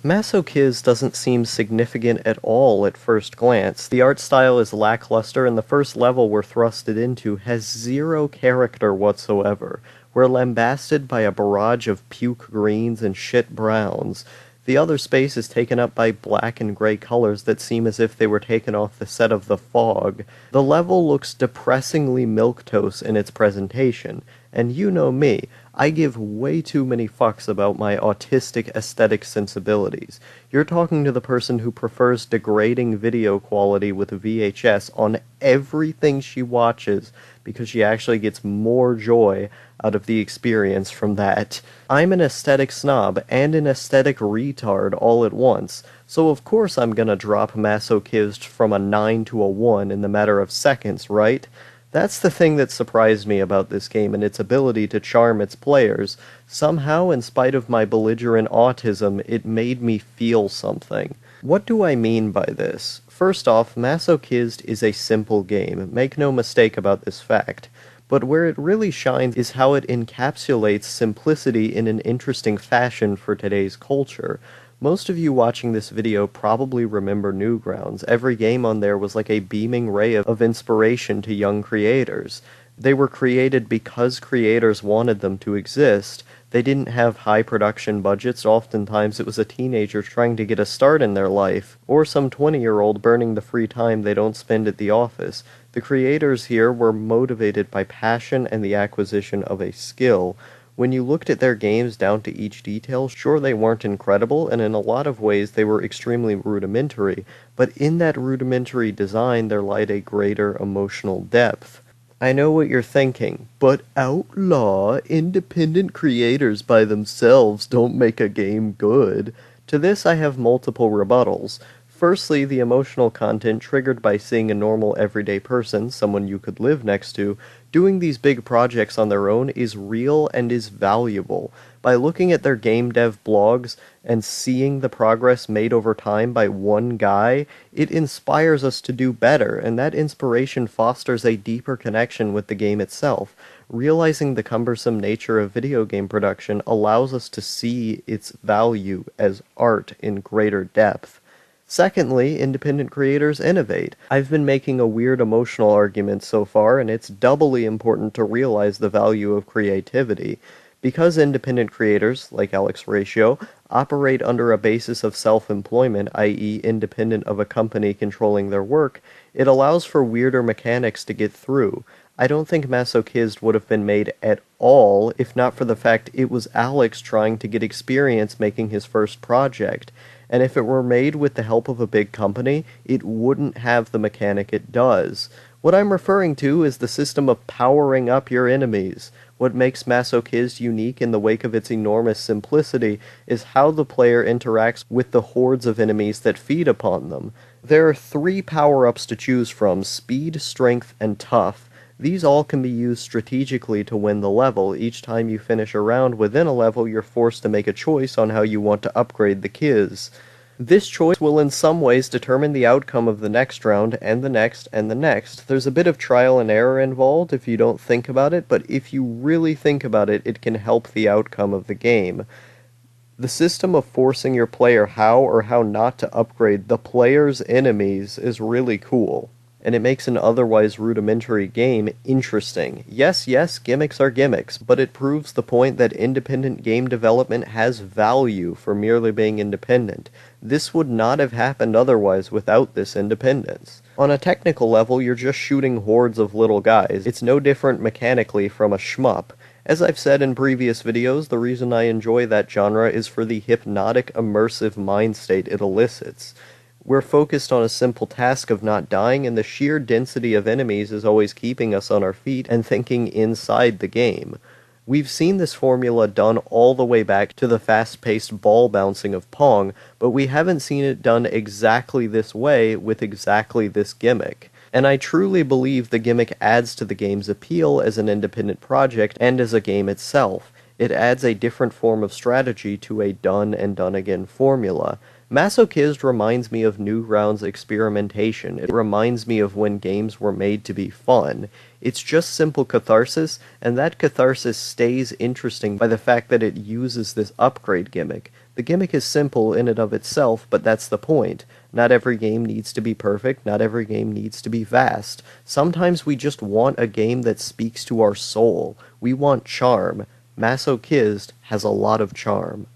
O Kyzt doesn't seem significant at all at first glance. The art style is lackluster, and the first level we're thrusted into has zero character whatsoever. We're lambasted by a barrage of puke greens and shit browns. The other space is taken up by black and gray colors that seem as if they were taken off the set of The Fog. The level looks depressingly milquetoast in its presentation, and you know me, I give way too many fucks about my autistic aesthetic sensibilities. You're talking to the person who prefers degrading video quality with VHS on everything she watches because she actually gets more joy out of the experience from that. I'm an aesthetic snob and an aesthetic retard all at once, so of course I'm gonna drop O Kyzt from a 9 to a 1 in the matter of seconds, right? That's the thing that surprised me about this game and its ability to charm its players. Somehow, in spite of my belligerent autism, it made me feel something. What do I mean by this? First off, O Kyzt is a simple game, make no mistake about this fact. But where it really shines is how it encapsulates simplicity in an interesting fashion for today's culture. Most of you watching this video probably remember Newgrounds. Every game on there was like a beaming ray of inspiration to young creators. They were created because creators wanted them to exist. They didn't have high production budgets. Oftentimes it was a teenager trying to get a start in their life, or some 20-year-old burning the free time they don't spend at the office. The creators here were motivated by passion and the acquisition of a skill. When you looked at their games down to each detail, sure, they weren't incredible, and in a lot of ways they were extremely rudimentary, but in that rudimentary design there lied a greater emotional depth. I know what you're thinking, but outlaw independent creators by themselves don't make a game good. To this I have multiple rebuttals. Firstly, the emotional content triggered by seeing a normal everyday person, someone you could live next to, doing these big projects on their own is real and is valuable. By looking at their game dev blogs and seeing the progress made over time by one guy, it inspires us to do better, and that inspiration fosters a deeper connection with the game itself. Realizing the cumbersome nature of video game production allows us to see its value as art in greater depth. Secondly, independent creators innovate. I've been making a weird emotional argument so far, and it's doubly important to realize the value of creativity. Because independent creators, like Alex Ratio, operate under a basis of self-employment, i.e. independent of a company controlling their work, it allows for weirder mechanics to get through. I don't think O Kyzt would have been made at all if not for the fact it was Alex trying to get experience making his first project. And if it were made with the help of a big company, it wouldn't have the mechanic it does. What I'm referring to is the system of powering up your enemies. What makes O Kyzt unique in the wake of its enormous simplicity is how the player interacts with the hordes of enemies that feed upon them. There are 3 power-ups to choose from: speed, strength, and tough. These all can be used strategically to win the level. Each time you finish a round within a level, you're forced to make a choice on how you want to upgrade the Kyzt. This choice will in some ways determine the outcome of the next round, and the next, and the next. There's a bit of trial and error involved if you don't think about it, but if you really think about it, it can help the outcome of the game. The system of forcing your player how or how not to upgrade the player's enemies is really cool, and it makes an otherwise rudimentary game interesting. Yes, gimmicks are gimmicks, but it proves the point that independent game development has value for merely being independent. This would not have happened otherwise without this independence. On a technical level, you're just shooting hordes of little guys. It's no different mechanically from a shmup. As I've said in previous videos, the reason I enjoy that genre is for the hypnotic, immersive mind state it elicits. We're focused on a simple task of not dying, and the sheer density of enemies is always keeping us on our feet and thinking inside the game. We've seen this formula done all the way back to the fast-paced ball bouncing of Pong, but we haven't seen it done exactly this way with exactly this gimmick. And I truly believe the gimmick adds to the game's appeal as an independent project and as a game itself. It adds a different form of strategy to a done and done again formula. O Kyzt reminds me of Newgrounds experimentation. It reminds me of when games were made to be fun. It's just simple catharsis, and that catharsis stays interesting by the fact that it uses this upgrade gimmick. The gimmick is simple in and of itself, but that's the point. Not every game needs to be perfect, not every game needs to be vast. Sometimes we just want a game that speaks to our soul. We want charm. O Kyzt has a lot of charm.